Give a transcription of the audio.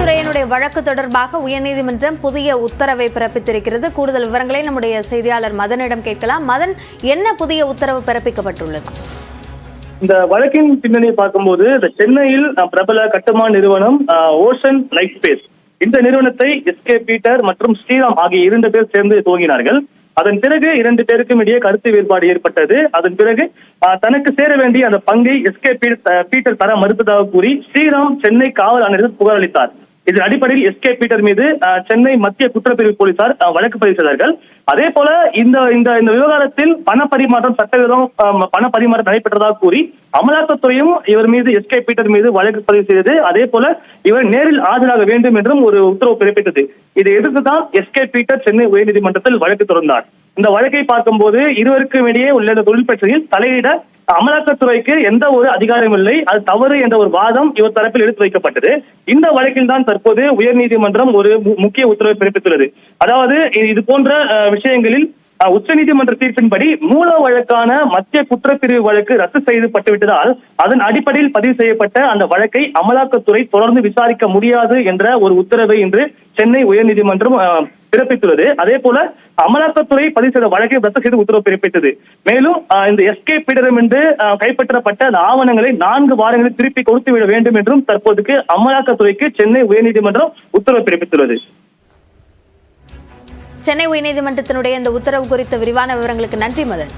அமலாக்கத்துறையினுடைய வழக்கு தொடர்பாக உயர்நீதிமன்றம் புதிய உத்தரவை பிறப்பித்திருக்கிறது. கூடுதல் விவரங்களை நம்முடைய செய்தியாளர் மதனிடம் கேட்கலாம். மதன், என்ன புதிய உத்தரவு பிறப்பிக்கப்பட்டுள்ளது? இந்த வழக்கின் பின்னணியை பார்க்கும்போது இந்த சென்னையில் பிரபல கட்டுமான நிறுவனம் ஓஷன் லைஃப் ஸ்பேஸ், இந்த நிறுவனத்தை எஸ்கே பீட்டர் மற்றும் ஸ்ரீராம் ஆகிய 2 பேர் சேர்ந்து துவங்கினார்கள். அதன் பிறகு 2 பேருக்கும் இடையே கருத்து வேறுபாடு ஏற்பட்டது. அதன் பிறகு தனக்கு சேர வேண்டிய அந்த பங்கை எஸ்கே பீட்டர் தர மறுத்ததாக கூறி ஸ்ரீராம் சென்னை காவல் ஆணையரிடம் புகார் அளித்தார். இதன் அடிப்படையில் எஸ்கே பீட்டர் மீது சென்னை மத்திய குற்றப்பிரிவு போலீசார் வழக்கு பதிவு செய்தார்கள். அதே போல இந்த விவகாரத்தில் பண பரிமாற்றம் நடைபெற்றதாக கூறி அமலாக்கத்துறையும் இவர் மீது எஸ்கே பீட்டர் மீது வழக்கு பதிவு செய்தது. அதே போல இவர் நேரில் ஆஜராக வேண்டும் என்றும் ஒரு உத்தரவு பிறப்பித்தது. இதை எதிர்த்துதான் எஸ்கே பீட்டர் சென்னை உயர்நீதிமன்றத்தில் வழக்கு தொடர்ந்தார். இந்த வழக்கை பார்க்கும்போது இருவருக்கும் இடையே உள்ள தொழில் பிரச்சனையில் தலையிட அமலாக்கத்துறைக்கு எந்த ஒரு அதிகாரம் இல்லை, அது தவறு என்ற ஒரு வாதம் இவர் தரப்பில் எடுத்து வைக்கப்பட்டது. இந்த வழக்கில் தான் தற்போது உயர்நீதிமன்றம் ஒரு முக்கிய உத்தரவை பிறப்பித்துள்ளது. அதாவது இது போன்ற விஷயங்களில் உச்சநீதிமன்ற தீர்ப்பின்படி மூல வழக்கான மத்திய குற்றப்பிரிவு வழக்கு ரத்து செய்யப்பட்டுவிட்டதால் அதன் அடிப்படையில் பதிவு செய்யப்பட்ட அந்த வழக்கை அமலாக்கத்துறை தொடர்ந்து விசாரிக்க முடியாது என்ற ஒரு உத்தரவை இன்று சென்னை உயர்நீதிமன்றம் பிறப்பித்துள்ளது. அதே போல அமலாக்கத்துறை பதிவு செய்த வழக்கை ரத்து செய்து உத்தரவு பிறப்பித்தது. மேலும் இந்த எஸ்கே பீட்டரிடம் என்று கைப்பற்றப்பட்ட அந்த ஆவணங்களை 4 வாரங்களில் திருப்பி கொடுத்துவிட வேண்டும் என்றும் தற்போதைக்கு அமலாக்கத்துறைக்கு சென்னை உயர்நீதிமன்றம் உத்தரவு பிறப்பித்துள்ளது. சென்னை உயர்நீதிமன்றத்தினுடைய இந்த உத்தரவு குறித்த விரிவான விவரங்களுக்கு நன்றி மதன்.